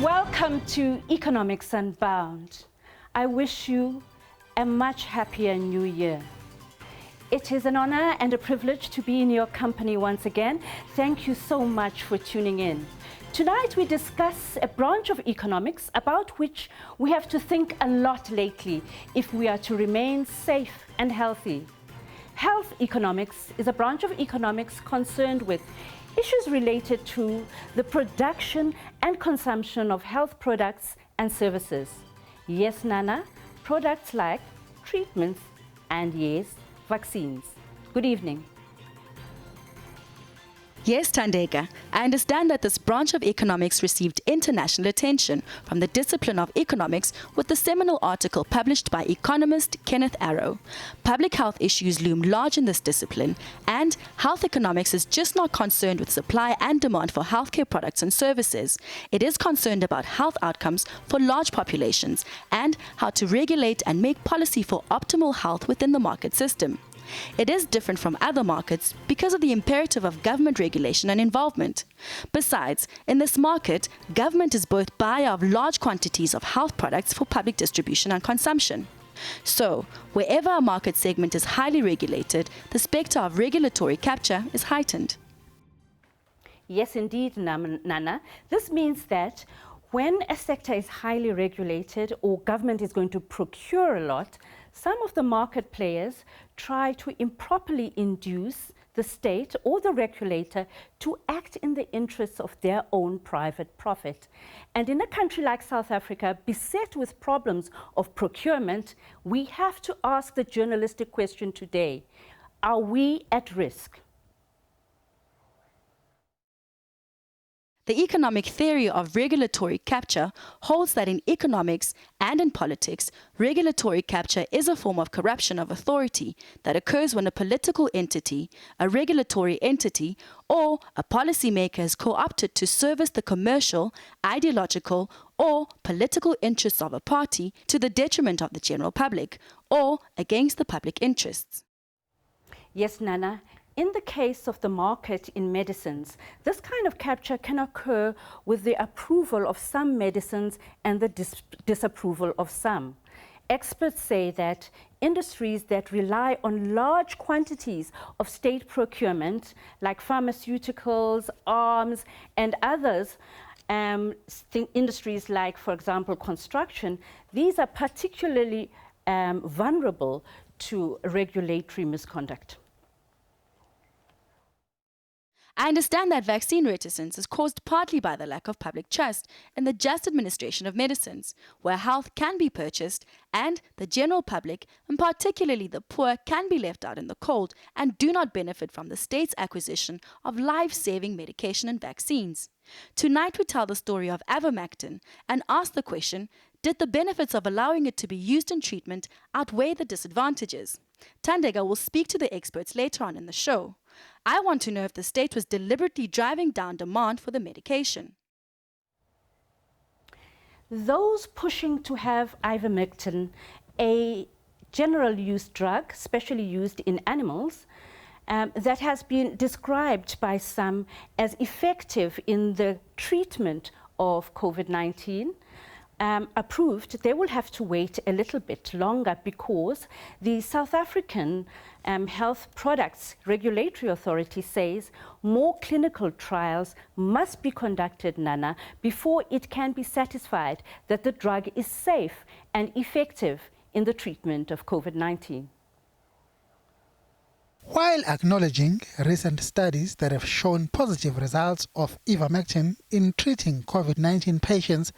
Welcome to Economics Unbound. I wish you a much happier new year. It is an honor and a privilege to be in your company once again. Thank you so much for tuning in. Tonight we discuss a branch of economics about which we have to think a lot lately if we are to remain safe and healthy. Health economics is a branch of economics concerned with issues related to the production and consumption of health products and services. Yes, Nana, products like treatments and yes, vaccines. Good evening. Yes, Thandeka, I understand that this branch of economics received international attention from the discipline of economics with the seminal article published by economist Kenneth Arrow. Public health issues loom large in this discipline, and health economics is just not concerned with supply and demand for healthcare products and services. It is concerned about health outcomes for large populations and how to regulate and make policy for optimal health within the market system. It is different from other markets because of the imperative of government regulation and involvement. Besides, in this market, government is both buyer of large quantities of health products for public distribution and consumption. So, wherever a market segment is highly regulated, the spectre of regulatory capture is heightened. Yes, indeed, Nana. This means that when a sector is highly regulated or government is going to procure a lot, some of the market players try to improperly induce the state or the regulator to act in the interests of their own private profit. And in a country like South Africa, beset with problems of procurement, we have to ask the journalistic question today: are we at risk? The economic theory of regulatory capture holds that in economics and in politics, regulatory capture is a form of corruption of authority that occurs when a political entity, a regulatory entity, or a policymaker is co-opted to service the commercial, ideological, or political interests of a party to the detriment of the general public, or against the public interests. Yes, Nana. In the case of the market in medicines, this kind of capture can occur with the approval of some medicines and the disapproval of some. Experts say that industries that rely on large quantities of state procurement, like pharmaceuticals, arms, and others, industries like, for example, construction, these are particularly vulnerable to regulatory misconduct. I understand that vaccine reticence is caused partly by the lack of public trust in the just administration of medicines, where health can be purchased and the general public, and particularly the poor, can be left out in the cold and do not benefit from the state's acquisition of life-saving medication and vaccines. Tonight we tell the story of ivermectin and ask the question: did the benefits of allowing it to be used in treatment outweigh the disadvantages? Thandeka will speak to the experts later on in the show. I want to know if the state was deliberately driving down demand for the medication. Those pushing to have ivermectin, a general use drug, specially used in animals, that has been described by some as effective in the treatment of COVID-19, approved, they will have to wait a little bit longer because the South African Health Products Regulatory Authority says more clinical trials must be conducted, Nana, before it can be satisfied that the drug is safe and effective in the treatment of COVID-19. While acknowledging recent studies that have shown positive results of ivermectin in treating COVID-19 patients,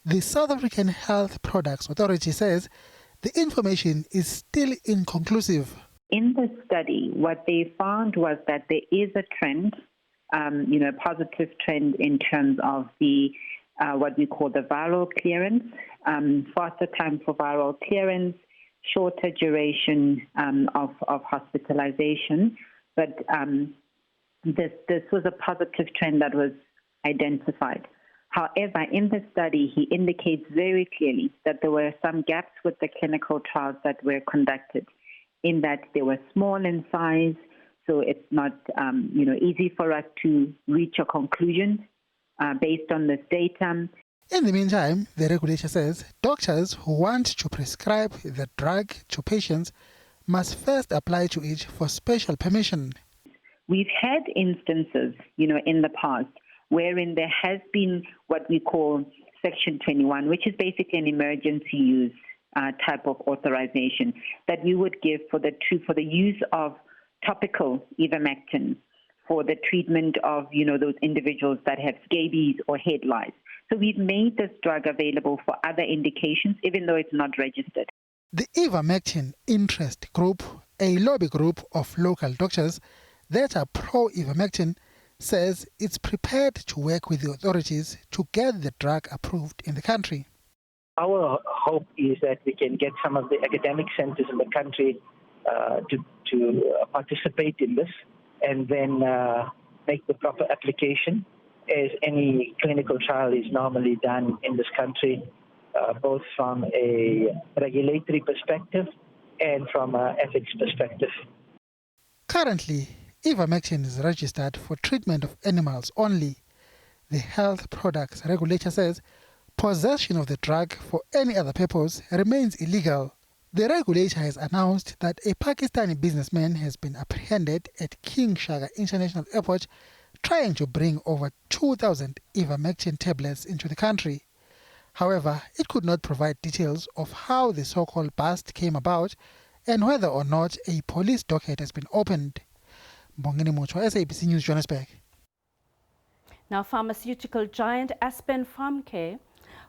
the South African Health Products Authority says the information is still inconclusive. In the study, what they found was that there is a trend, a positive trend in terms of the what we call the viral clearance, faster time for viral clearance, shorter duration of hospitalization. But this was a positive trend that was identified. However, in the study, he indicates very clearly that there were some gaps with the clinical trials that were conducted, in that they were small in size, so it's not easy for us to reach a conclusion based on this data. In the meantime, the regulator says doctors who want to prescribe the drug to patients must first apply to it for special permission. We've had instances, in the past wherein there has been what we call Section 21, which is basically an emergency use type of authorization that we would give for the use of topical ivermectin for the treatment of, those individuals that have scabies or head lice. So we've made this drug available for other indications, even though it's not registered. The Ivermectin Interest Group, a lobby group of local doctors that are pro-ivermectin, says it's prepared to work with the authorities to get the drug approved in the country. Our hope is that we can get some of the academic centers in the country to participate in this and then make the proper application, as any clinical trial is normally done in this country, both from a regulatory perspective and from an ethics perspective. Currently, ivermectin is registered for treatment of animals only. The health products regulator says possession of the drug for any other purpose remains illegal. The regulator has announced that a Pakistani businessman has been apprehended at King Shaka International Airport trying to bring over 2,000 ivermectin tablets into the country. However, it could not provide details of how the so-called bust came about and whether or not a police docket has been opened. Bongeni Mochwa, SABC News, Johannesburg. Now, pharmaceutical giant Aspen Pharmacare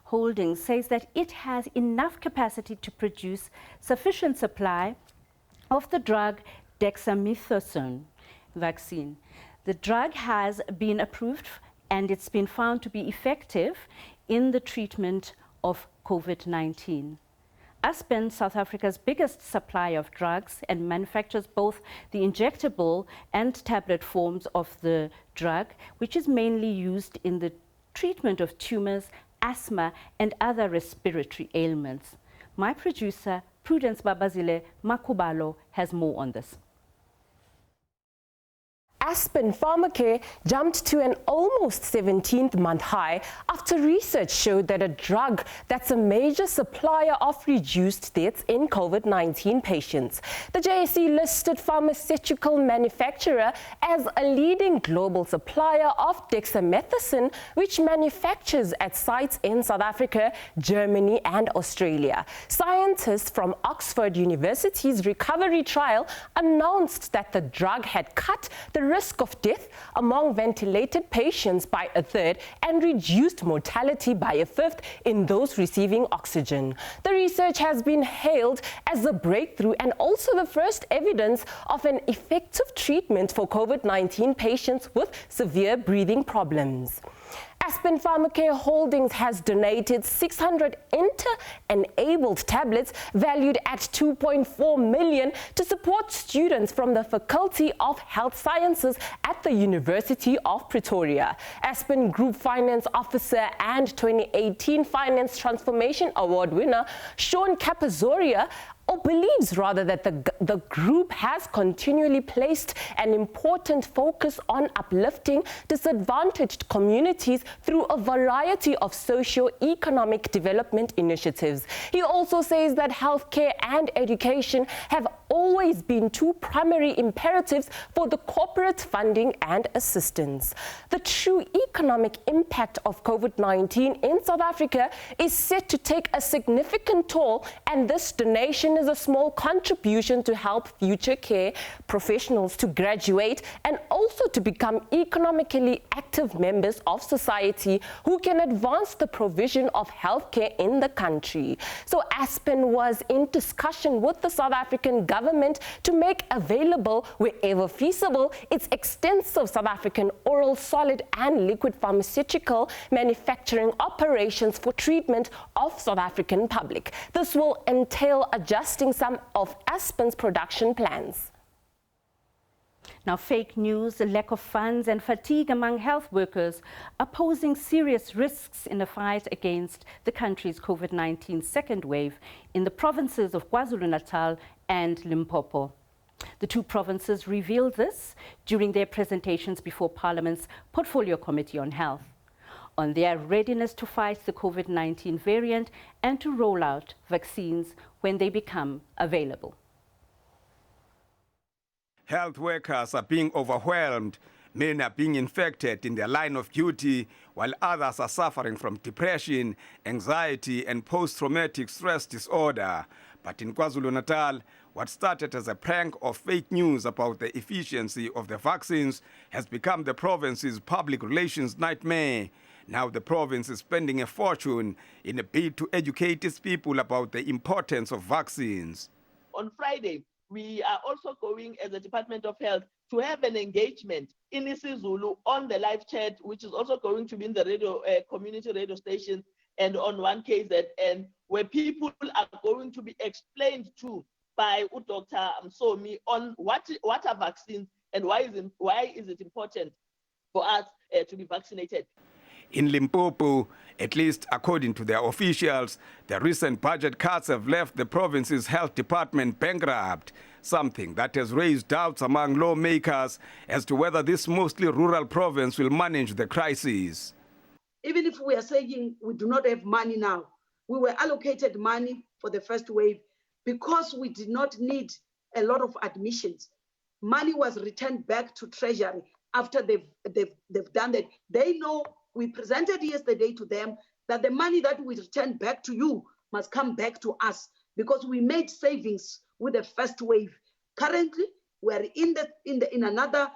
Holdings says that it has enough capacity to produce sufficient supply of the drug dexamethasone vaccine. The drug has been approved and it's been found to be effective in the treatment of COVID-19. Aspen, South Africa's biggest supplier of drugs, and manufactures both the injectable and tablet forms of the drug, which is mainly used in the treatment of tumors, asthma, and other respiratory ailments. My producer, Prudence Babazile Makubalo, has more on this. Aspen Pharmacare jumped to an almost 17th month high after research showed that a drug that's a major supplier of reduced deaths in COVID-19 patients. The JSE listed pharmaceutical manufacturer as a leading global supplier of dexamethasone, which manufactures at sites in South Africa, Germany and Australia. Scientists from Oxford University's recovery trial announced that the drug had cut the risk of death among ventilated patients by a third and reduced mortality by a fifth in those receiving oxygen. The research has been hailed as a breakthrough and also the first evidence of an effective treatment for COVID-19 patients with severe breathing problems. Aspen Pharmacare Holdings has donated 600 Enter-enabled tablets valued at $2.4 million to support students from the Faculty of Health Sciences at the University of Pretoria. Aspen Group Finance Officer and 2018 Finance Transformation Award winner Sean Capazoria believes rather that the group has continually placed an important focus on uplifting disadvantaged communities through a variety of socio-economic development initiatives. He also says that healthcare and education have always been two primary imperatives for the corporate funding and assistance. The true economic impact of COVID-19 in South Africa is set to take a significant toll, and this donation is a small contribution to help future care professionals to graduate and also to become economically active members of society who can advance the provision of healthcare in the country. So Aspen was in discussion with the South African government to make available, wherever feasible, its extensive South African oral, solid and liquid pharmaceutical manufacturing operations for treatment of South African public. This will entail adjusting some of Aspen's production plans. Now, fake news, the lack of funds and fatigue among health workers are posing serious risks in the fight against the country's COVID-19 second wave in the provinces of KwaZulu-Natal and Limpopo. The two provinces revealed this during their presentations before Parliament's Portfolio Committee on Health. on their readiness to fight the COVID-19 variant and to roll out vaccines when they become available. Health workers are being overwhelmed. Many are being infected in their line of duty, while others are suffering from depression, anxiety, and post-traumatic stress disorder. But in KwaZulu-Natal, what started as a prank of fake news about the efficiency of the vaccines has become the province's public relations nightmare. Now the province is spending a fortune in a bid to educate its people about the importance of vaccines. On Friday, we are also going as a Department of Health to have an engagement in isiZulu on the live chat, which is also going to be in the radio, community radio station and on 1KZN, where people are going to be explained to by Dr. Msomi on what are vaccines and why is it important for us to be vaccinated. In Limpopo, at least according to their officials, the recent budget cuts have left the province's health department bankrupt, something that has raised doubts among lawmakers as to whether this mostly rural province will manage the crisis. Even if we are saying we do not have money now, we were allocated money for the first wave because we did not need a lot of admissions. Money was returned back to Treasury after they've done that. They know. We presented yesterday to them that the money that we return back to you must come back to us because we made savings with the first wave. Currently, we're in another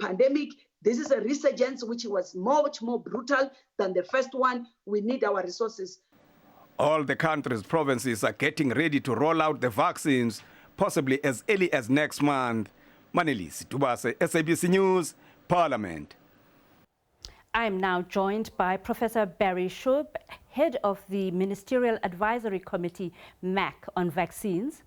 pandemic. This is a resurgence which was much more brutal than the first one. We need our resources. All the country's provinces are getting ready to roll out the vaccines, possibly as early as next month. Manelisi Tubase, SABC News, Parliament. I am now joined by Professor Barry Shub, head of the Ministerial Advisory Committee, MAC, on vaccines.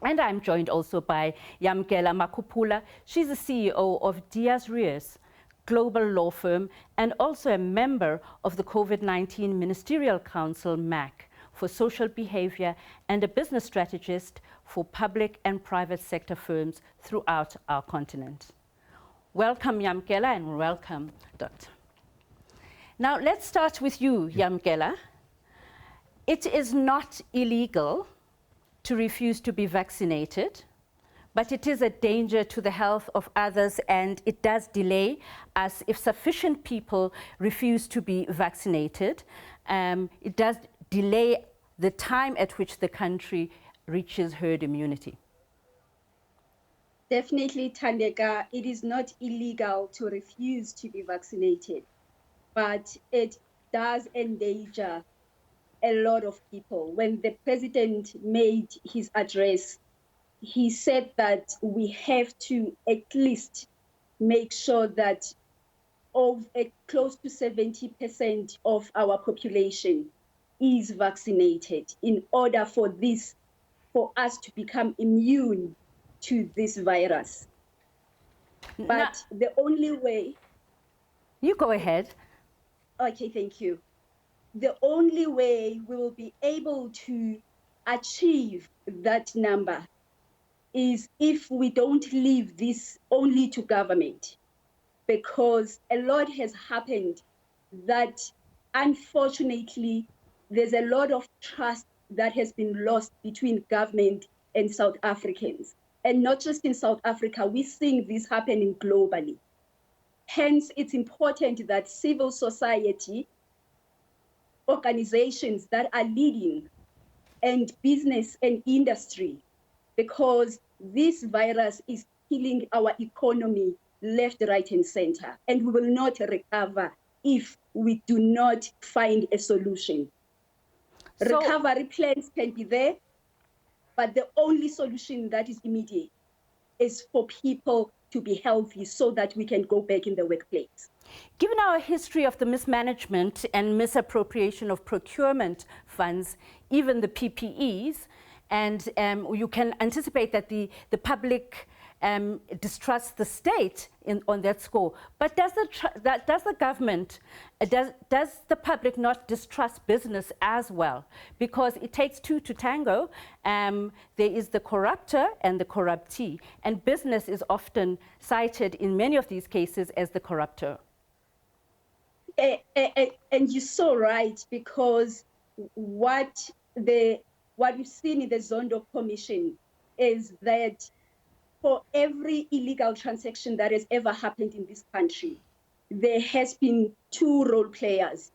And I'm joined also by Yamkela Makupula. She's the CEO of Diaz Rios global law firm and also a member of the COVID-19 Ministerial Council, MAC, for social behavior and a business strategist for public and private sector firms throughout our continent. Welcome, Yamkela, and welcome, Doctor. Now, let's start with you, Yamkela. It is not illegal to refuse to be vaccinated, but it is a danger to the health of others, and it does delay us if sufficient people refuse to be vaccinated. It does delay the time at which the country reaches herd immunity. Definitely, Thandeka, it is not illegal to refuse to be vaccinated, but it does endanger a lot of people. When the president made his address, he said that we have to at least make sure that close to 70% of our population is vaccinated in order for us to become immune to this virus. But the only way... You go ahead. Okay, thank you. The only way we will be able to achieve that number is if we don't leave this only to government, because a lot has happened that unfortunately there's a lot of trust that has been lost between government and South Africans. And not just in South Africa, we're seeing this happening globally. Hence, it's important that civil society, organizations that are leading, and business and industry, because this virus is killing our economy left, right, and center. And we will not recover if we do not find a solution. So, recovery plans can be there, but the only solution that is immediate is for people to be healthy so that we can go back in the workplace. Given our history of the mismanagement and misappropriation of procurement funds, even the PPEs, and you can anticipate that the public distrusts the state on that score. But does the government, does the public not distrust business as well? Because it takes two to tango. There is the corruptor and the corruptee, and business is often cited in many of these cases as the corruptor. And you're so right, because what we've seen in the Zondo Commission is that for every illegal transaction that has ever happened in this country, there has been two role players,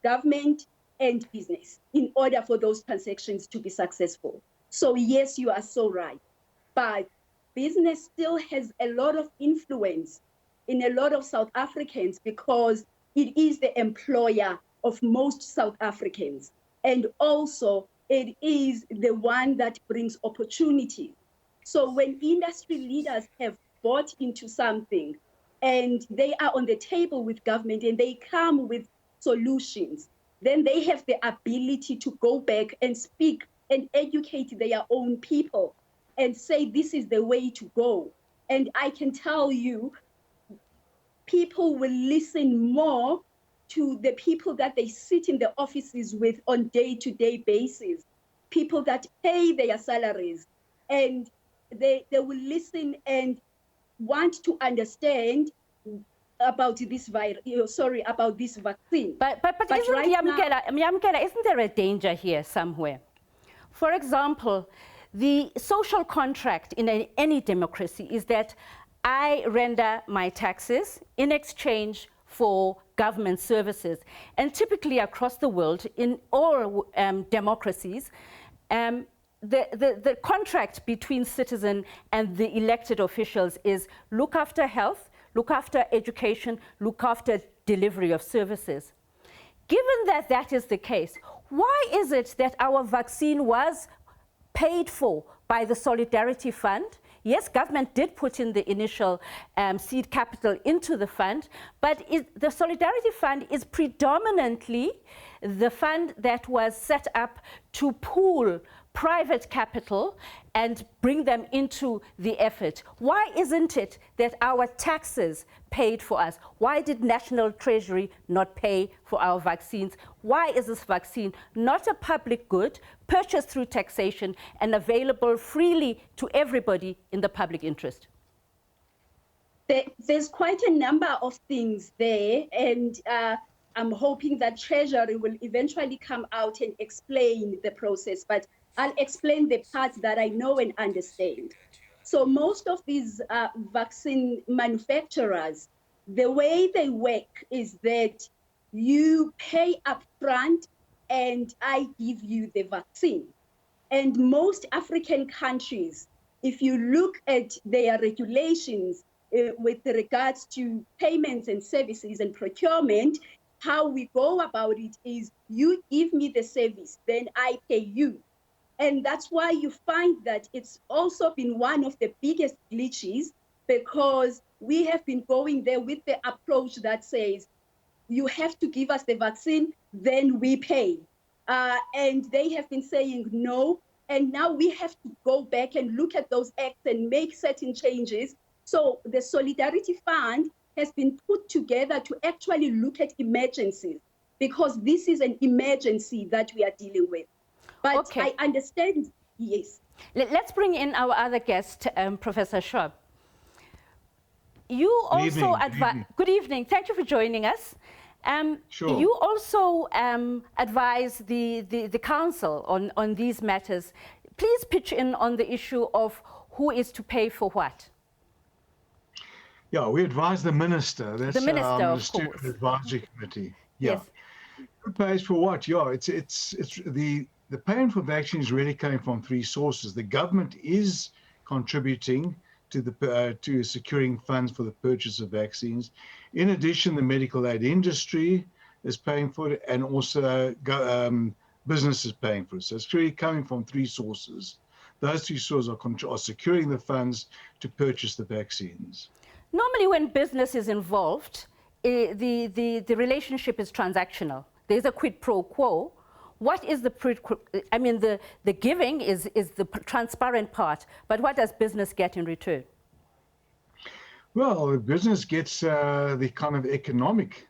government and business, in order for those transactions to be successful. So yes, you are so right. But business still has a lot of influence in a lot of South Africans, because it is the employer of most South Africans. And also it is the one that brings opportunity. So when industry leaders have bought into something and they are on the table with government and they come with solutions, then they have the ability to go back and speak and educate their own people and say, this is the way to go. And I can tell you, people will listen more to the people that they sit in the offices with on day-to-day basis, people that pay their salaries, and they will listen and want to understand about this about this vaccine. But isn't, right Yamkela, isn't there a danger here somewhere? For example, the social contract in any democracy is that I render my taxes in exchange for government services. And typically across the world, in all democracies, the contract between citizen and the elected officials is look after health, look after education, look after delivery of services. Given that that is the case, why is it that our vaccine was paid for by the Solidarity Fund? Yes, government did put in the initial seed capital into the fund, but the Solidarity Fund is predominantly the fund that was set up to pool private capital and bring them into the effort. Why isn't it that our taxes paid for us? Why did National Treasury not pay for our vaccines? Why is this vaccine not a public good, purchased through taxation and available freely to everybody in the public interest? There's quite a number of things there, and I'm hoping that Treasury will eventually come out and explain the process, but I'll explain the parts that I know and understand. So most of these vaccine manufacturers, the way they work is that you pay upfront and I give you the vaccine. And most African countries, if you look at their regulations with regards to payments and services and procurement, how we go about it is you give me the service, then I pay you. And that's why you find that it's also been one of the biggest glitches, because we have been going there with the approach that says, you have to give us the vaccine, then we pay. And they have been saying no. And now we have to go back and look at those acts and make certain changes. So the Solidarity Fund has been put together to actually look at emergencies, because this is an emergency that we are dealing with. But okay. I understand, yes. Let's bring in our other guest, Professor Schwab. You also advise. Good evening. Thank you for joining us. Sure. You also advise the council on these matters. Please pitch in on the issue of who is to pay for what. Yeah, we advise the minister. That's the minister, the of Student course. Advisory Committee. Yeah. Yes. Who pays for what? Yeah, it's the payment for vaccines is really coming from three sources. The government is contributing to to securing funds for the purchase of vaccines. In addition, the medical aid industry is paying for it, and also business is paying for it. So it's really coming from three sources. Those three sources are securing the funds to purchase the vaccines. Normally, when business is involved, the relationship is transactional. There's a quid pro quo. What is the the giving is the transparent part, but what does business get in return? Well, the business gets the kind of economic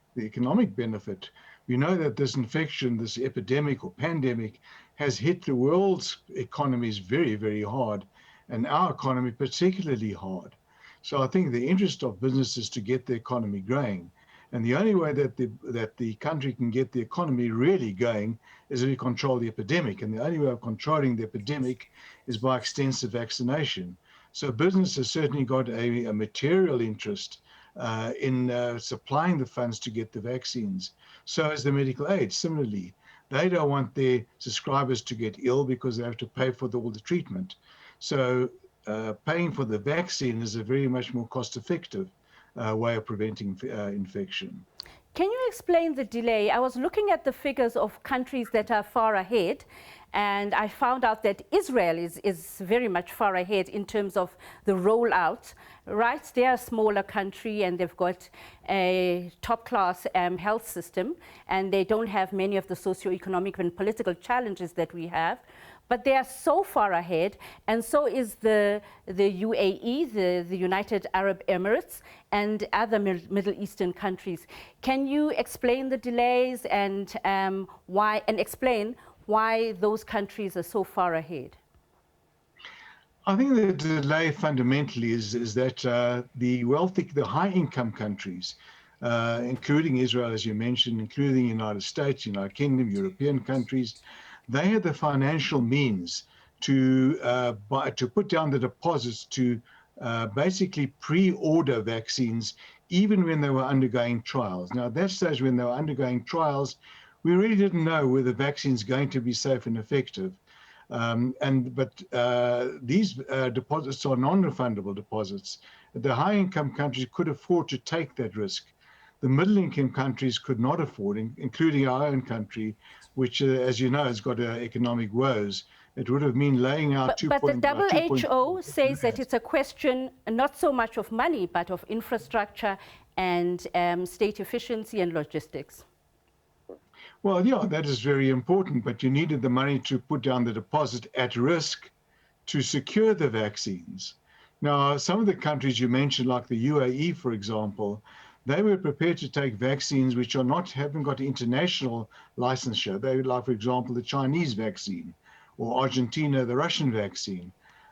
benefit. We know that this infection, this epidemic or pandemic, has hit the world's economies very, very hard, and our economy particularly hard. So I think the interest of business is to get the economy growing. And the only way that the country can get the economy really going is if we control the epidemic. And the only way of controlling the epidemic is by extensive vaccination. So business has certainly got a material interest in supplying the funds to get the vaccines. So as the medical aid, similarly. They don't want their subscribers to get ill because they have to pay for all the treatment. So paying for the vaccine is a very much more cost-effective way of preventing infection. Can you explain the delay? I was looking at the figures of countries that are far ahead, and I found out that Israel is very much far ahead in terms of the rollout, right? They're a smaller country and they've got a top-class health system, and they don't have many of the socio-economic and political challenges that we have. But they are so far ahead, and so is the UAE, the United Arab Emirates, and other Middle Eastern countries. Can you explain the delays and explain why those countries are so far ahead? I think the delay fundamentally is that the wealthy, the high-income countries, including Israel, as you mentioned, including the United States, United Kingdom, European countries, they had the financial means to put down the deposits to basically pre-order vaccines, even when they were undergoing trials. Now, at that stage, when they were undergoing trials, we really didn't know whether the vaccine's going to be safe and effective. But these deposits are non-refundable deposits. The high-income countries could afford to take that risk. The middle-income countries could not afford, including our own country, which, as you know, has got economic woes. It would have been laying out But the WHO says that it's a question not so much of money, but of infrastructure and state efficiency and logistics. Well, yeah, that is very important, but you needed the money to put down the deposit at risk to secure the vaccines. Now, some of the countries you mentioned, like the UAE, for example, they were prepared to take vaccines which haven't got international licensure. They would, like, for example, the Chinese vaccine, or Argentina, the Russian vaccine.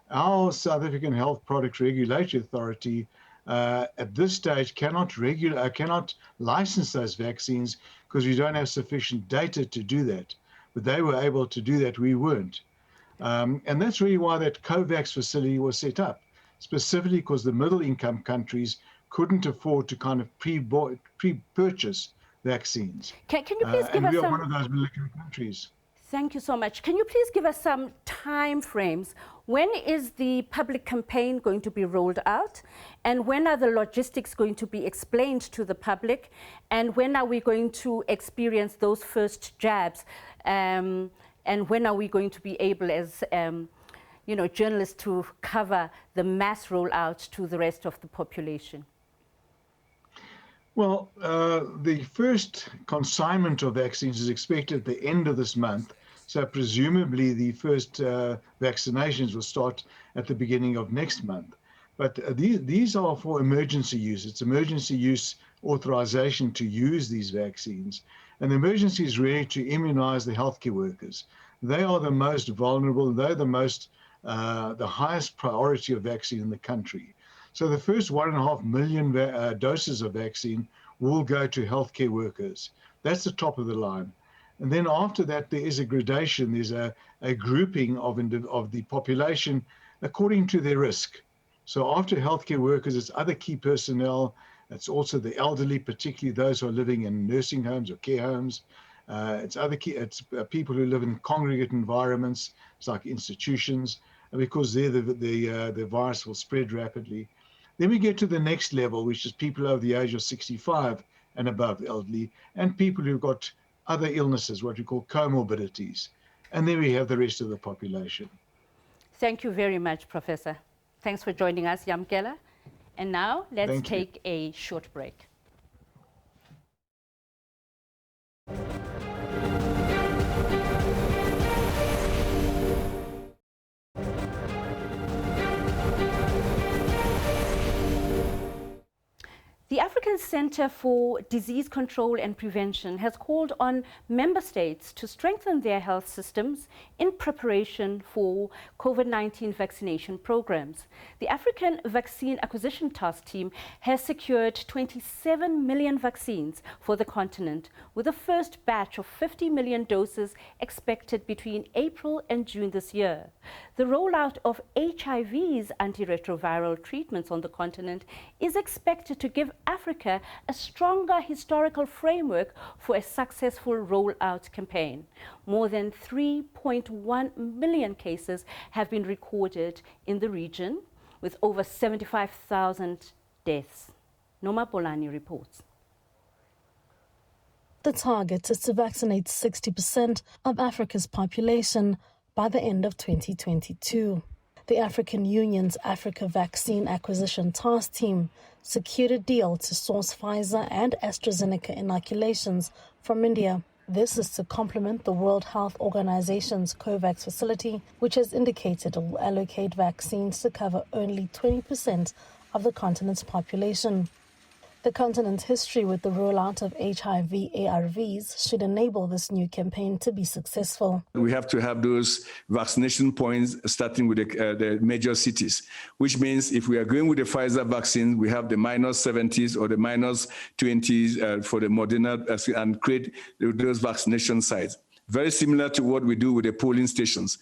Our South African Health Product Regulatory Authority at this stage cannot license those vaccines because we don't have sufficient data to do that. But they were able to do that, we weren't. And that's really why that COVAX facility was set up, specifically because the middle income countries couldn't afford to kind of pre-purchase vaccines. Can you please give us we are some... one of those middle-income countries. Thank you so much. Can you please give us some time frames? When is the public campaign going to be rolled out? And when are the logistics going to be explained to the public? And when are we going to experience those first jabs? And when are we going to be able, as journalists, to cover the mass rollout to the rest of the population? Well, the first consignment of vaccines is expected at the end of this month. So presumably the first vaccinations will start at the beginning of next month. But these are for emergency use. It's emergency use authorization to use these vaccines. And the emergency is really to immunize the healthcare workers. They are the most vulnerable. They're the highest priority of vaccine in the country. So the first 1.5 million doses of vaccine will go to healthcare workers. That's the top of the line. And then after that, there is a gradation. There's a grouping of the population according to their risk. So after healthcare workers, it's other key personnel. It's also the elderly, particularly those who are living in nursing homes or care homes. It's people who live in congregate environments, it's like institutions, because there the virus will spread rapidly. Then we get to the next level, which is people over the age of 65 and above, elderly, and people who've got other illnesses, what we call comorbidities. And then we have the rest of the population. Thank you very much, Professor. Thanks for joining us, Yamkela. And now let's take a short break. The African African Center for Disease Control and Prevention has called on member states to strengthen their health systems in preparation for COVID-19 vaccination programs. The African Vaccine Acquisition Task Team has secured 27 million vaccines for the continent, with the first batch of 50 million doses expected between April and June this year. The rollout of HIV's antiretroviral treatments on the continent is expected to give Africa a stronger historical framework for a successful rollout campaign. More than 3.1 million cases have been recorded in the region, with over 75,000 deaths. Noma Bolani reports. The target is to vaccinate 60% of Africa's population by the end of 2022. The African Union's Africa Vaccine Acquisition Task Team secured a deal to source Pfizer and AstraZeneca inoculations from India. This is to complement the World Health Organization's COVAX facility, which has indicated it will allocate vaccines to cover only 20% of the continent's population. The continent's history with the rollout of HIV ARVs should enable this new campaign to be successful. We have to have those vaccination points starting with the major cities, which means if we are going with the Pfizer vaccine, we have the -70s or the -20s for the Moderna and create those vaccination sites. Very similar to what we do with the polling stations.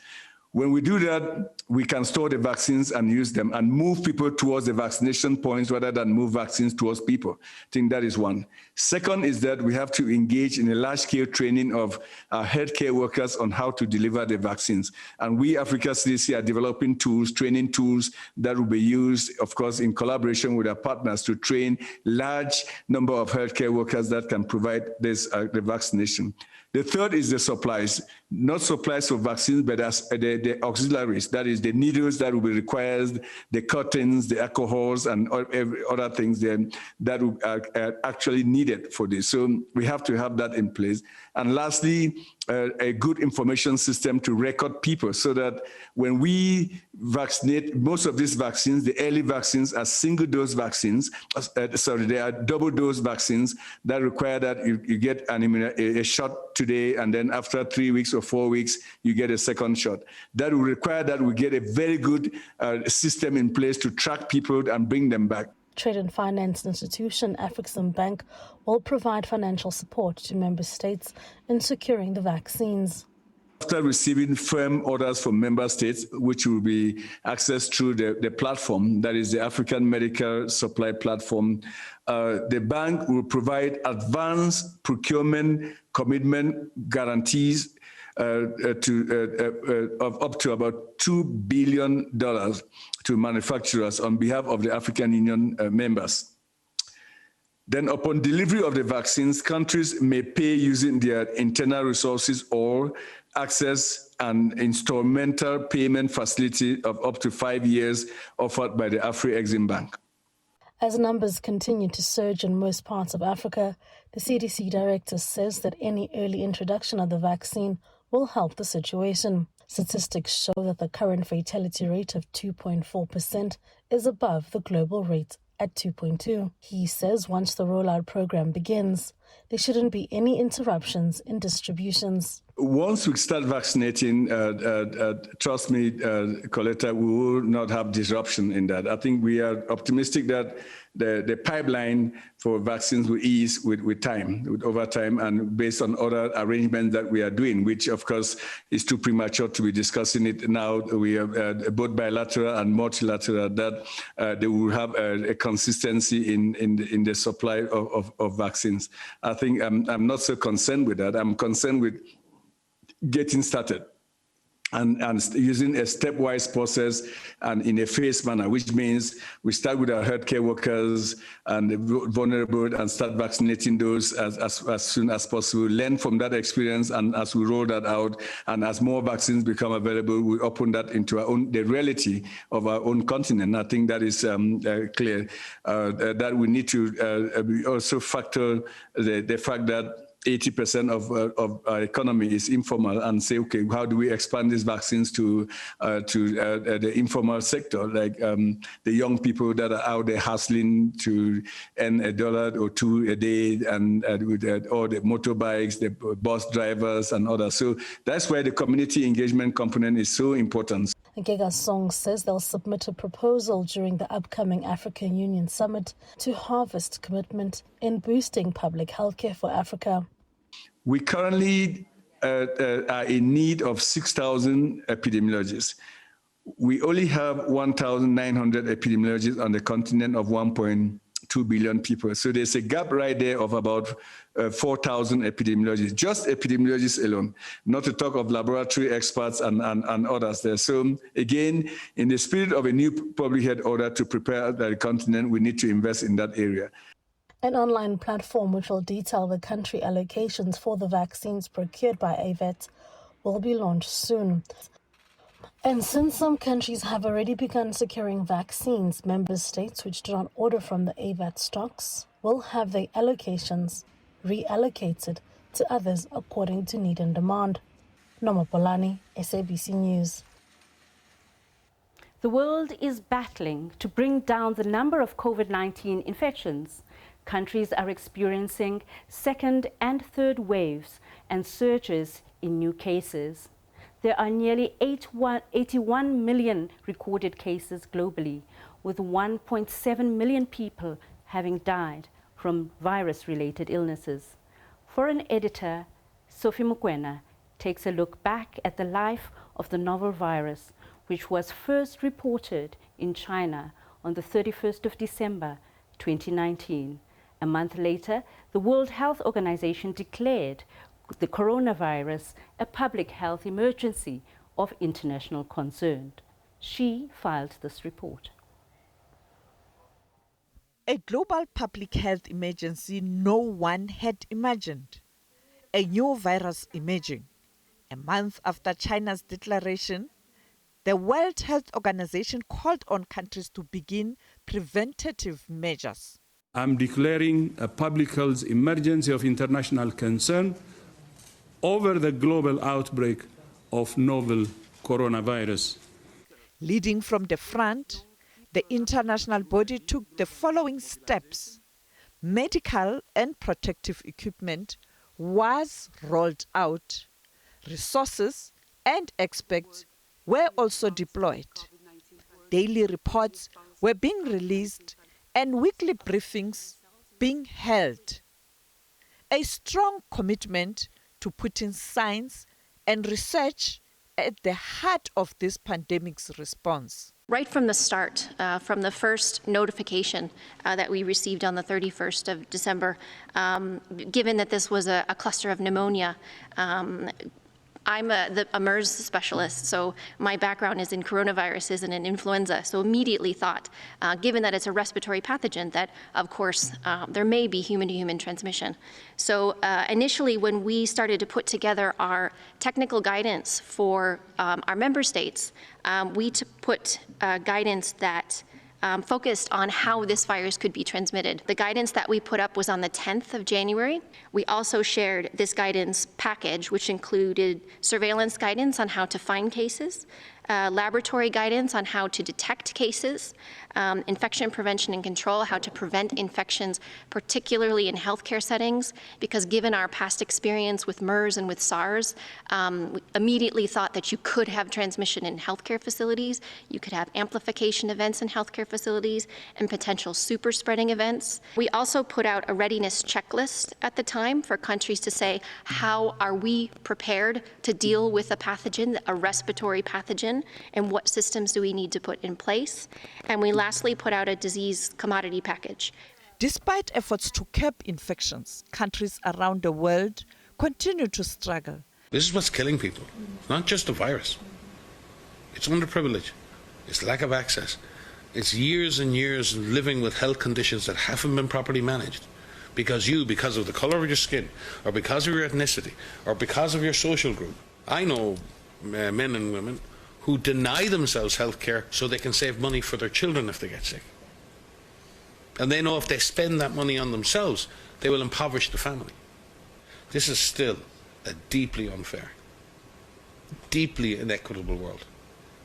When we do that, we can store the vaccines and use them and move people towards the vaccination points rather than move vaccines towards people. I think that is one. Second is that we have to engage in a large-scale training of our healthcare workers on how to deliver the vaccines. And we, Africa CDC, are developing tools, training tools that will be used, of course, in collaboration with our partners to train large number of healthcare workers that can provide this the vaccination. The third is the supplies, not supplies of vaccines, but as the auxiliaries, that is the needles that will be required, the curtains, the alcohols, and other things that are actually needed for this. So we have to have that in place. And lastly, a good information system to record people so that when we vaccinate, most of these vaccines, the early vaccines are single-dose vaccines. They are double-dose vaccines that require that you get a shot today, and then after 3 weeks or 4 weeks, you get a second shot. That will require that we get a very good system in place to track people and bring them back. Trade and Finance Institution, Afreximbank, will provide financial support to member states in securing the vaccines. After receiving firm orders from member states, which will be accessed through the platform, that is the African Medical Supply Platform, the bank will provide advanced procurement commitment guarantees of up to about $2 billion to manufacturers on behalf of the African Union members. Then upon delivery of the vaccines, countries may pay using their internal resources or access an instrumental payment facility of up to 5 years offered by the Afreximbank. As numbers continue to surge in most parts of Africa, the CDC director says that any early introduction of the vaccine will help the situation. Statistics show that the current fatality rate of 2.4% is above the global rate at 2.2. He says once the rollout program begins, there shouldn't be any interruptions in distributions. Once we start vaccinating, trust me, Coletta, we will not have disruption in that. I think we are optimistic that the pipeline for vaccines will ease with time, over time, and based on other arrangements that we are doing, which of course is too premature to be discussing it now. We have both bilateral and multilateral that they will have a consistency in the supply of vaccines. I think I'm not so concerned with that. I'm concerned with getting started and using a stepwise process and in a phased manner, which means we start with our healthcare workers and the vulnerable and start vaccinating those as soon as possible, learn from that experience, and as we roll that out and as more vaccines become available, we open that into the reality of our own continent. I think that is clear, that we need to also factor the fact that 80% of our economy is informal, and say, okay, how do we expand these vaccines to the informal sector, like the young people that are out there hustling to earn $1 or $2 a day, and with all the motorbikes, the bus drivers, and others. So that's where the community engagement component is so important. Ngega Song says they'll submit a proposal during the upcoming African Union Summit to harvest commitment in boosting public healthcare for Africa. We currently are in need of 6,000 epidemiologists. We only have 1,900 epidemiologists on the continent of 1.2 billion people. So there's a gap right there of about 4,000 epidemiologists, just epidemiologists alone, not to talk of laboratory experts and others there. So again, in the spirit of a new public health order to prepare the continent, we need to invest in that area. An online platform which will detail the country allocations for the vaccines procured by AVET will be launched soon. And since some countries have already begun securing vaccines, member states which do not order from the AVET stocks will have their allocations reallocated to others according to need and demand. Noma Polani, SABC News. The world is battling to bring down the number of COVID-19 infections. Countries are experiencing second and third waves and surges in new cases. There are nearly 81 million recorded cases globally, with 1.7 million people having died from virus-related illnesses. Foreign editor Sophie Mukwena takes a look back at the life of the novel virus, which was first reported in China on the 31st of December 2019. A month later, the World Health Organization declared the coronavirus a public health emergency of international concern. She filed this report. A global public health emergency no one had imagined. A new virus emerging. A month after China's declaration, the World Health Organization called on countries to begin preventative measures. I'm declaring a public health emergency of international concern over the global outbreak of novel coronavirus. Leading from the front, the international body took the following steps. Medical and protective equipment was rolled out. Resources and experts were also deployed. Daily reports were being released and weekly briefings being held. A strong commitment to putting science and research at the heart of this pandemic's response. Right from the start, from the first notification that we received on the 31st of December, given that this was a cluster of pneumonia, I'm a MERS specialist, so my background is in coronaviruses and in influenza. So immediately thought, given that it's a respiratory pathogen, that of course there may be human-to-human transmission. So initially, when we started to put together our technical guidance for our member states, we put guidance that focused on how this virus could be transmitted. The guidance that we put up was on the 10th of January. We also shared this guidance package, which included surveillance guidance on how to find cases, laboratory guidance on how to detect cases, infection prevention and control, how to prevent infections, particularly in healthcare settings, because given our past experience with MERS and with SARS, we immediately thought that you could have transmission in healthcare facilities, you could have amplification events in healthcare facilities, and potential super spreading events. We also put out a readiness checklist at the time for countries to say, how are we prepared to deal with a pathogen, a respiratory pathogen, and what systems do we need to put in place? And we lastly put out a disease commodity package. Despite efforts to curb infections, countries around the world continue to struggle. This is what's killing people, not just the virus. It's underprivilege, it's lack of access, it's years and years of living with health conditions that haven't been properly managed. Because of the color of your skin, or because of your ethnicity, or because of your social group. I know men and women who deny themselves health care so they can save money for their children if they get sick. And they know if they spend that money on themselves, they will impoverish the family. This is still a deeply unfair, deeply inequitable world,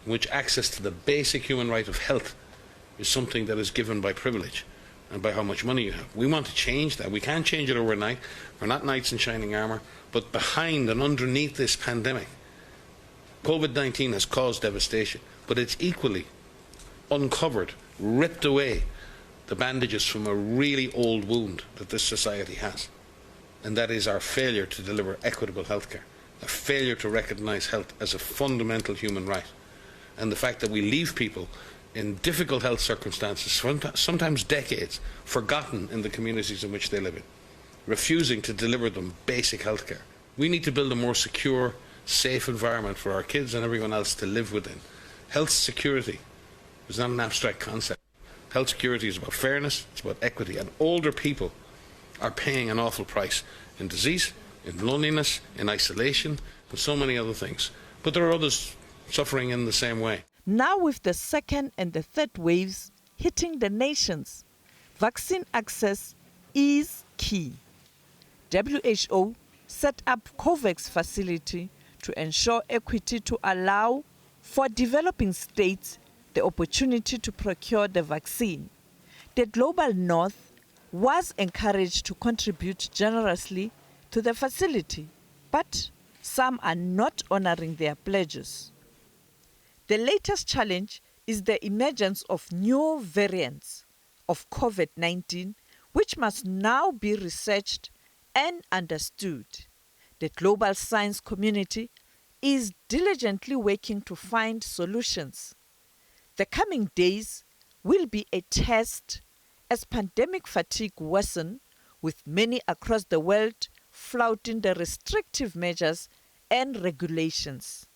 in which access to the basic human right of health is something that is given by privilege and by how much money you have. We want to change that. We can't change it overnight. We're not knights in shining armour, but behind and underneath this pandemic, COVID-19 has caused devastation, but it's equally uncovered, ripped away the bandages from a really old wound that this society has. And that is our failure to deliver equitable healthcare, a failure to recognise health as a fundamental human right. And the fact that we leave people in difficult health circumstances, sometimes decades, forgotten in the communities in which they live in, refusing to deliver them basic healthcare. We need to build a more secure, safe environment for our kids and everyone else to live within. Health security is not an abstract concept. Health security is about fairness, it's about equity, and older people are paying an awful price in disease, in loneliness, in isolation, and so many other things. But there are others suffering in the same way. Now with the second and the third waves hitting the nations, vaccine access is key. WHO set up COVAX facility to ensure equity to allow for developing states the opportunity to procure the vaccine. The global north was encouraged to contribute generously to the facility, but some are not honoring their pledges. The latest challenge is the emergence of new variants of COVID-19, which must now be researched and understood. The global science community is diligently working to find solutions. The coming days will be a test as pandemic fatigue worsens, with many across the world flouting the restrictive measures and regulations.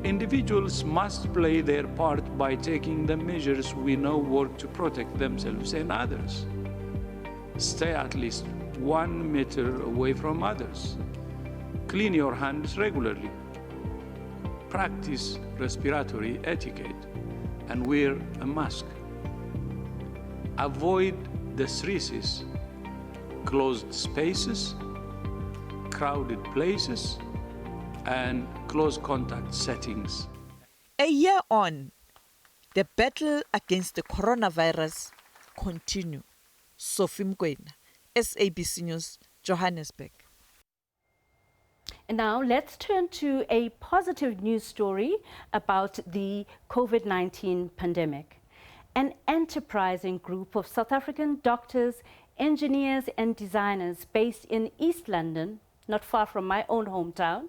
Individuals must play their part by taking the measures we know work to protect themselves and others. Stay at least 1 meter away from others. Clean your hands regularly. Practice respiratory etiquette and wear a mask. Avoid the stresses, closed spaces, crowded places, and close contact settings. A year on, the battle against the coronavirus continues. Sophie Mkwena, SABC News, Johannesburg. And now let's turn to a positive news story about the COVID-19 pandemic. An enterprising group of South African doctors, engineers and designers based in East London, not far from my own hometown,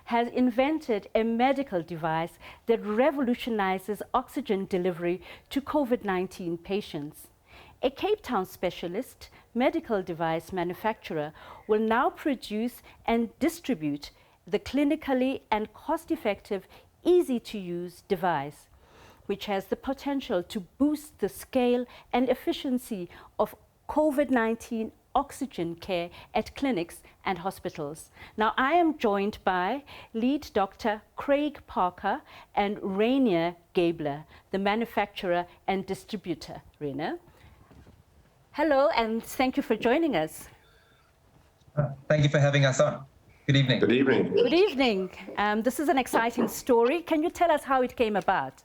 has invented a medical device that revolutionizes oxygen delivery to COVID-19 patients. A Cape Town specialist medical device manufacturer will now produce and distribute the clinically and cost-effective, easy-to-use device, which has the potential to boost the scale and efficiency of COVID-19 oxygen care at clinics and hospitals. Now, I am joined by lead Dr. Craig Parker and Rainier Gabler, the manufacturer and distributor. Rainier. Hello, and thank you for joining us. Thank you for having us on. Good evening. Good evening. Good evening. This is an exciting story. Can you tell us how it came about?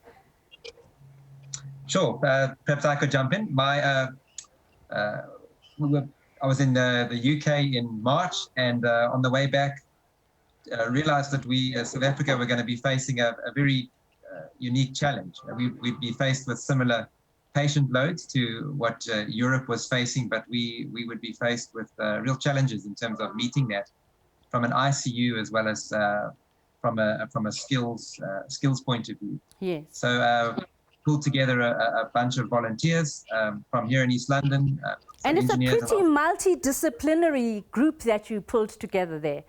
Sure. Perhaps I could jump in. I was in the UK in March, and on the way back, realized that we, as South Africa, were going to be facing a very unique challenge. We'd be faced with similar patient loads to what Europe was facing, but we would be faced with real challenges in terms of meeting that from an ICU as well as from a skills point of view. Yes. So pulled together a bunch of volunteers from here in East London. And it's a pretty multidisciplinary group that you pulled together there.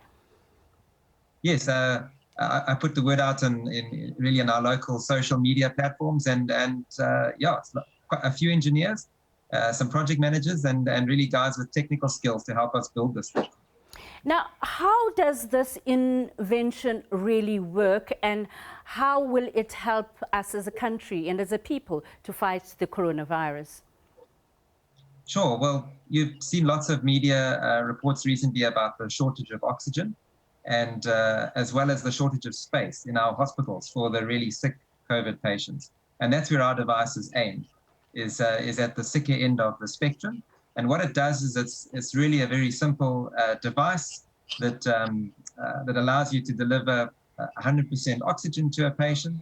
Yes, I put the word out in our local social media platforms, and yeah, it's quite a few engineers, some project managers, and really guys with technical skills to help us build this thing. Now, how does this invention really work, and how will it help us as a country and as a people to fight the coronavirus? Sure. Well, you've seen lots of media reports recently about the shortage of oxygen, and as well as the shortage of space in our hospitals for the really sick COVID patients. And that's where our device is aimed, is at the sicker end of the spectrum. And what it does is it's really a very simple device that that allows you to deliver 100% oxygen to a patient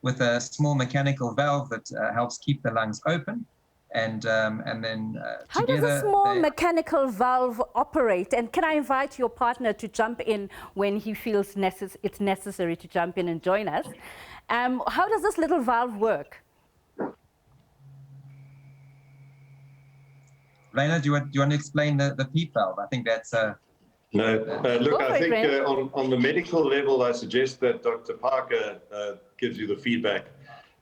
with a small mechanical valve that helps keep the lungs open. And then how does a small mechanical valve operate? And can I invite your partner to jump in when he feels it's necessary to jump in and join us? How does this little valve work? Raina, do you want to explain the PEEP valve? I think that's no. Look, I think on the medical level, I suggest that Dr. Parker gives you the feedback.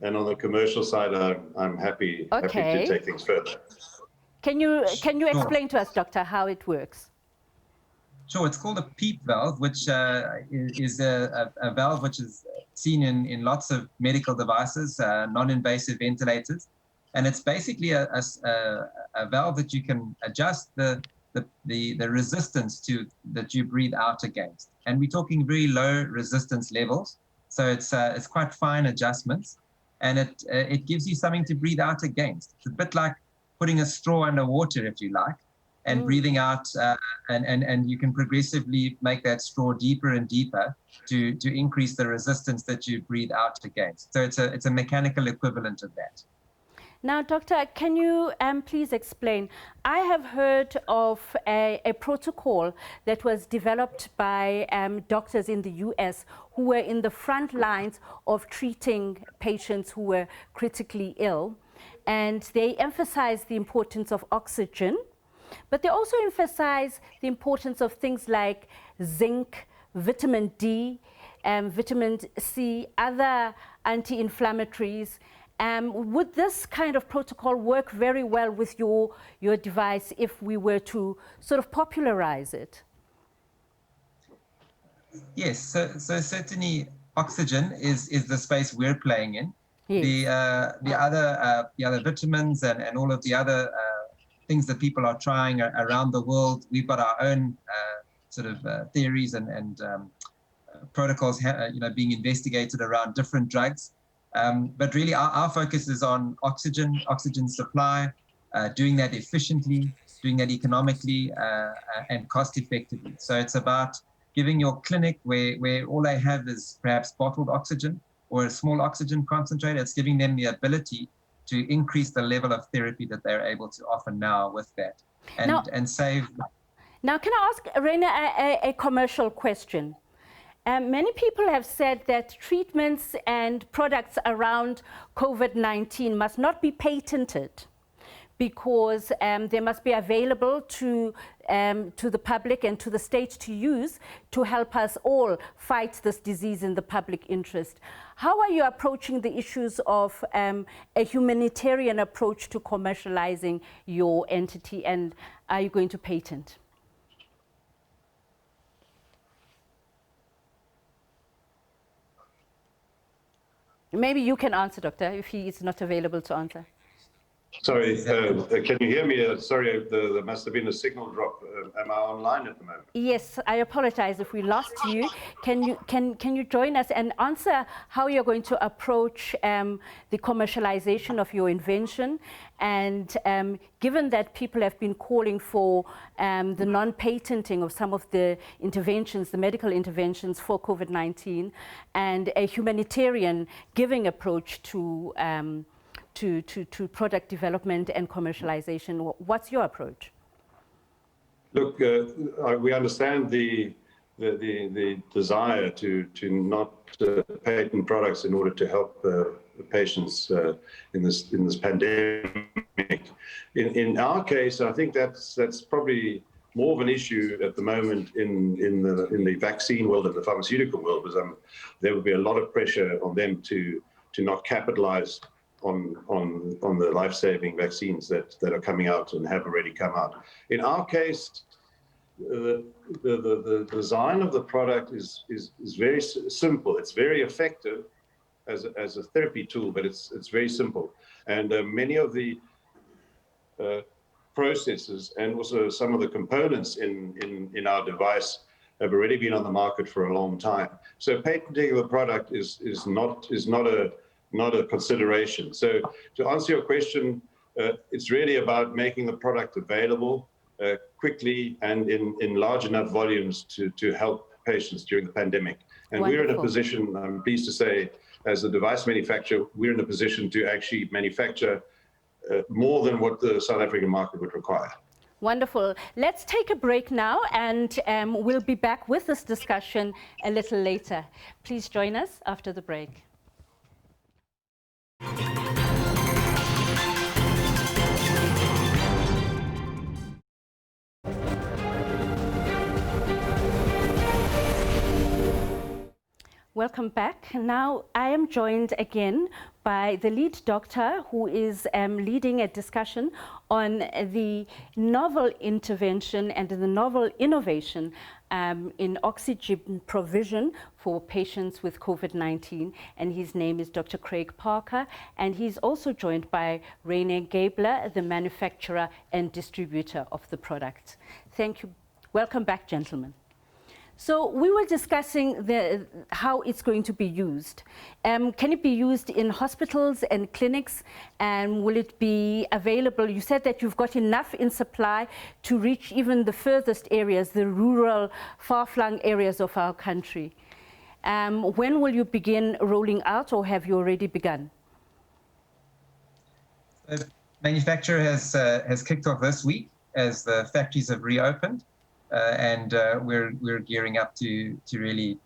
And on the commercial side, I'm happy to take things further. Can you explain to us, Doctor, how it works? Sure. It's called a PEEP valve, which is a valve which is seen in lots of medical devices, non-invasive ventilators, and it's basically a valve that you can adjust the resistance to that you breathe out against, and we're talking very low resistance levels. So it's quite fine adjustments. And it gives you something to breathe out against. It's a bit like putting a straw underwater, if you like, and breathing out, and you can progressively make that straw deeper and deeper to increase the resistance that you breathe out against. So it's a mechanical equivalent of that. Now, Doctor, can you please explain? I have heard of a protocol that was developed by doctors in the US who were in the front lines of treating patients who were critically ill. And they emphasize the importance of oxygen, but they also emphasize the importance of things like zinc, vitamin D, vitamin C, other anti-inflammatories. Would this kind of protocol work very well with your device if we were to sort of popularize it? Yes, so certainly oxygen is the space we're playing in. Yes. The other vitamins and all of the other things that people are trying around the world, we've got our own sort of theories and protocols being investigated around different drugs. But really our focus is on oxygen supply, doing that efficiently, doing that economically and cost effectively. So it's about giving your clinic where all they have is perhaps bottled oxygen or a small oxygen concentrator. It's giving them the ability to increase the level of therapy that they're able to offer now with that and save. Now, can I ask Raina a commercial question? Many people have said that treatments and products around COVID-19 must not be patented because they must be available to the public and to the state to use to help us all fight this disease in the public interest. How are you approaching the issues of a humanitarian approach to commercializing your entity, and are you going to patent? Maybe you can answer, Doctor, if he is not available to answer. Sorry, can you hear me? Sorry, there must have been a signal drop. Am I online at the moment? Yes, I apologize if we lost you. Can you join us and answer how you're going to approach the commercialization of your invention? And given that people have been calling for the non-patenting of some of the interventions, the medical interventions for COVID-19, and a humanitarian giving approach to product development and commercialization, what's your approach? Look, we understand the desire to not patent products in order to help the patients in this pandemic. In our case, I think that's probably more of an issue at the moment in the vaccine world and the pharmaceutical world, because there will be a lot of pressure on them to not capitalize on the life-saving vaccines that are coming out and have already come out. In our case, the design of the product is very simple. It's very effective as a therapy tool, but it's very simple. And many of the processes and also some of the components in our device have already been on the market for a long time. So patenting the product is not a consideration. So to answer your question, it's really about making the product available quickly and in large enough volumes to help patients during the pandemic. And We're in a position, I'm pleased to say, as a device manufacturer, we're in a position to actually manufacture more than what the South African market would require. Wonderful. Let's take a break now, and we'll be back with this discussion a little later. Please join us after the break. Welcome back. Now I am joined again by the lead doctor who is leading a discussion on the novel intervention and the novel innovation in oxygen provision for patients with COVID-19. And his name is Dr. Craig Parker. And he's also joined by Rainer Gabler, the manufacturer and distributor of the product. Thank you. Welcome back, gentlemen. So we were discussing how it's going to be used. Can it be used in hospitals and clinics? And will it be available? You said that you've got enough in supply to reach even the furthest areas, the rural, far-flung areas of our country. When will you begin rolling out, or have you already begun? The manufacturer has kicked off this week as the factories have reopened. And we're gearing up to really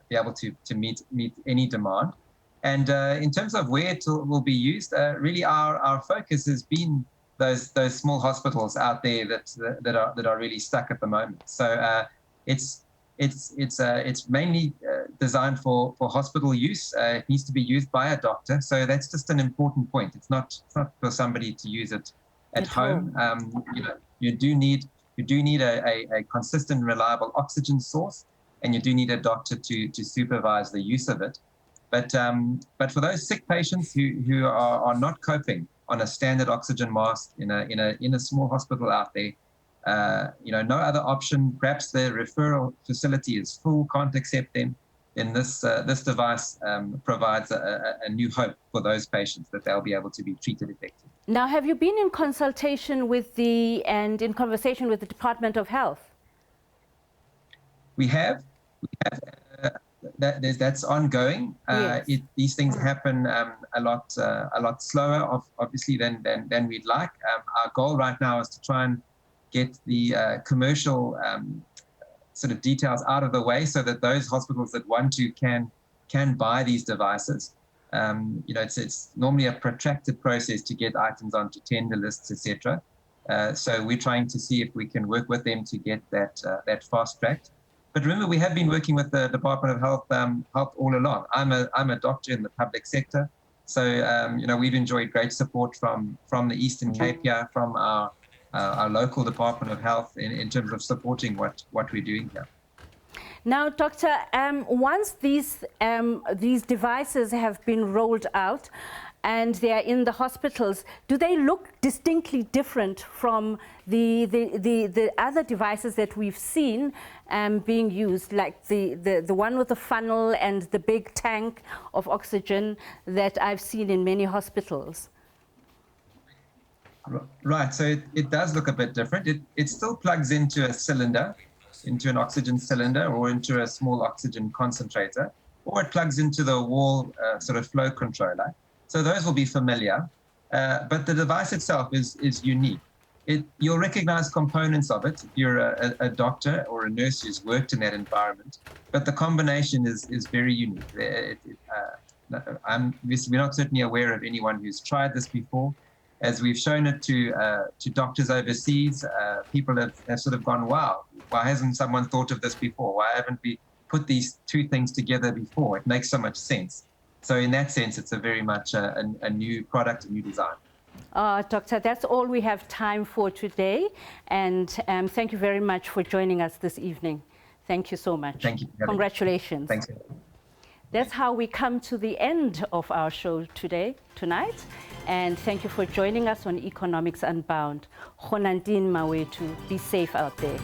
be able to meet any demand. And in terms of where it will be used, really our focus has been those small hospitals out there that are really stuck at the moment. So it's mainly designed for hospital use. It needs to be used by a doctor. So that's just an important point. It's not for somebody to use it at home. You do need a consistent, reliable oxygen source, and you do need a doctor to supervise the use of it. But for those sick patients who are not coping on a standard oxygen mask in a small hospital out there, no other option. Perhaps their referral facility is full, can't accept them. Then this device provides a new hope for those patients that they'll be able to be treated effectively. Now, have you been in consultation with and in conversation with the Department of Health? We have. That's ongoing. Yes. These things happen a lot slower, obviously, than we'd like. Our goal right now is to try and get the commercial sort of details out of the way, so that those hospitals that want to can buy these devices. It's normally a protracted process to get items onto tender lists, etc. So we're trying to see if we can work with them to get that fast-tracked. But remember, we have been working with the Department of Health all along. I'm a doctor in the public sector, so we've enjoyed great support from the Eastern Cape here, from our local Department of Health in terms of supporting what we're doing here. Now, Doctor, once these devices have been rolled out and they are in the hospitals, do they look distinctly different from the other devices that we've seen being used, like the one with the funnel and the big tank of oxygen that I've seen in many hospitals? Right, so it does look a bit different. It still plugs into a cylinder, into an oxygen cylinder, or into a small oxygen concentrator, or it plugs into the wall sort of flow controller. So those will be familiar, but the device itself is unique. You'll recognize components of it if you're a doctor or a nurse who's worked in that environment, but the combination is very unique. We're not certainly aware of anyone who's tried this before. As we've shown it to doctors overseas, people have sort of gone, wow, why hasn't someone thought of this before? Why haven't we put these two things together before? It makes so much sense. So in that sense, it's a very much a new product, a new design. Doctor, that's all we have time for today. And thank you very much for joining us this evening. Thank you so much. Thank you. Congratulations. Thanks. That's how we come to the end of our show tonight. And thank you for joining us on Economics Unbound. Honandin Mawetu, be safe out there.